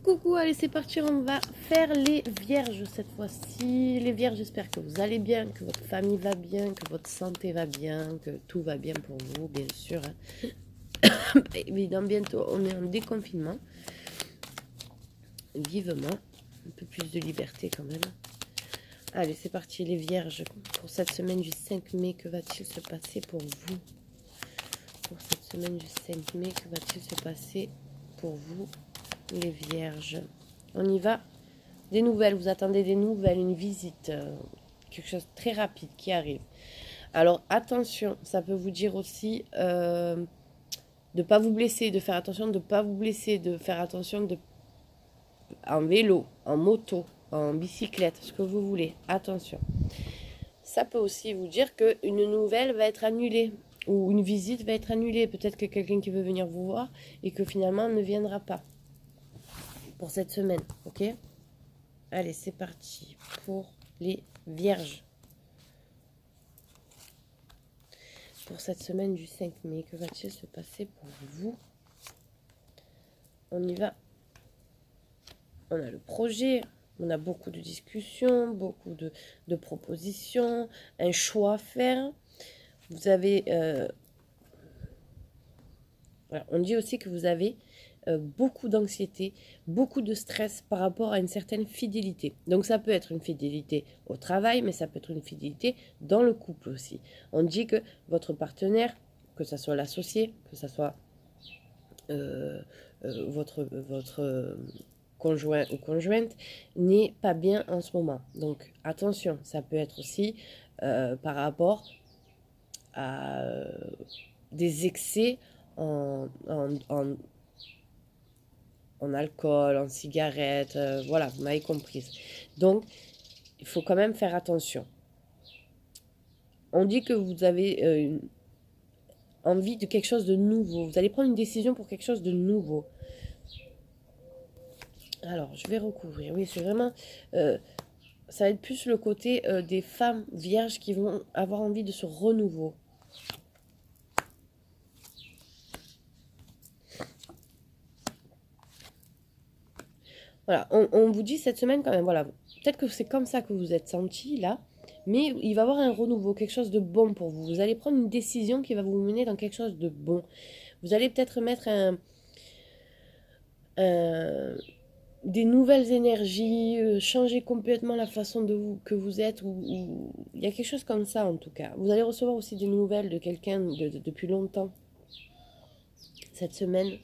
Coucou, allez c'est parti, on va faire les vierges cette fois-ci. Les vierges, j'espère que vous allez bien, que votre famille va bien, que votre santé va bien, que tout va bien pour vous, bien sûr. Évidemment, bientôt on est en déconfinement. Vivement, un peu plus de liberté quand même. Allez, c'est parti les vierges. Pour cette semaine du 5 mai, que va-t-il se passer pour vous? Pour cette semaine du 5 mai, que va-t-il se passer pour vous, les vierges? On y va. Des nouvelles, vous attendez des nouvelles, une visite, quelque chose de très rapide qui arrive. Alors attention, ça peut vous dire aussi de ne pas vous blesser, de faire attention de ne pas vous blesser, de faire attention en vélo, en moto, en bicyclette, ce que vous voulez. Attention. Ça peut aussi vous dire qu'une nouvelle va être annulée ou une visite va être annulée. Peut-être que quelqu'un qui veut venir vous voir et que finalement ne viendra pas pour cette semaine, ok? Allez, c'est parti pour les vierges. Pour cette semaine du 5 mai, que va-t-il se passer pour vous? On y va. On a le projet, on a beaucoup de discussions, beaucoup de propositions, un choix à faire. Vous avez... voilà, on dit aussi que vous avez beaucoup d'anxiété, beaucoup de stress par rapport à une certaine fidélité. Donc ça peut être une fidélité au travail, mais ça peut être une fidélité dans le couple aussi. On dit que votre partenaire, que ce soit l'associé, que ce soit votre conjoint ou conjointe, n'est pas bien en ce moment. Donc attention, ça peut être aussi par rapport à des excès en alcool, en cigarettes, voilà, vous m'avez comprise. Donc, il faut quand même faire attention. On dit que vous avez envie de quelque chose de nouveau. Vous allez prendre une décision pour quelque chose de nouveau. Alors, je vais recouvrir. Oui, c'est vraiment... ça va être plus le côté des femmes vierges qui vont avoir envie de ce renouveau. Voilà, on vous dit cette semaine quand même, voilà, peut-être que c'est comme ça que vous êtes senti là, mais il va y avoir un renouveau, quelque chose de bon pour vous. Vous allez prendre une décision qui va vous mener dans quelque chose de bon. Vous allez peut-être mettre des nouvelles énergies, changer complètement la façon que vous êtes, ou il y a quelque chose comme ça en tout cas. Vous allez recevoir aussi des nouvelles de quelqu'un depuis longtemps. Cette semaine,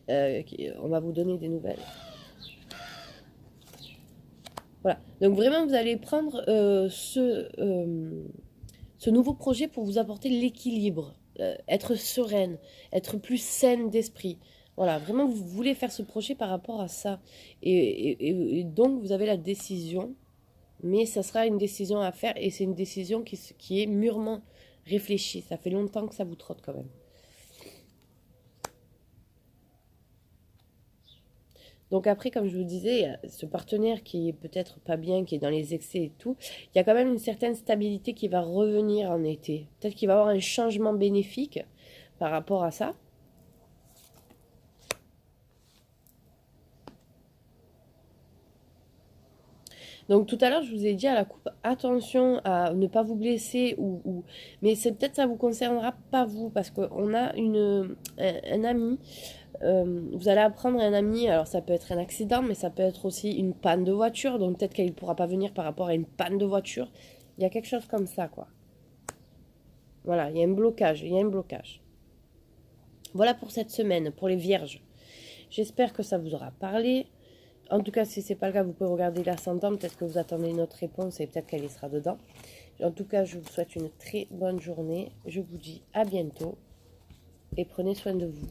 on va vous donner des nouvelles. Voilà, donc vraiment vous allez prendre ce nouveau projet pour vous apporter l'équilibre, être sereine, être plus saine d'esprit. Voilà, vraiment vous voulez faire ce projet par rapport à ça. Et donc vous avez la décision, mais ça sera une décision à faire et c'est une décision qui est mûrement réfléchie. Ça fait longtemps que ça vous trotte quand même. Donc après, comme je vous disais, ce partenaire qui est peut-être pas bien, qui est dans les excès et tout, il y a quand même une certaine stabilité qui va revenir en été. Peut-être qu'il va y avoir un changement bénéfique par rapport à ça. Donc tout à l'heure, je vous ai dit à la coupe, attention à ne pas vous blesser, mais c'est peut-être ça vous concernera pas vous, parce qu'on a un ami. Vous allez apprendre un ami, alors ça peut être un accident, mais ça peut être aussi une panne de voiture, donc peut-être qu'elle ne pourra pas venir par rapport à une panne de voiture. Il y a quelque chose comme ça, quoi. Voilà, il y a un blocage, il y a un blocage. Voilà pour cette semaine, pour les vierges. J'espère que ça vous aura parlé. En tout cas, si ce n'est pas le cas, vous pouvez regarder l'ascendant, peut-être que vous attendez une autre réponse et peut-être qu'elle y sera dedans. En tout cas, je vous souhaite une très bonne journée. Je vous dis à bientôt et prenez soin de vous.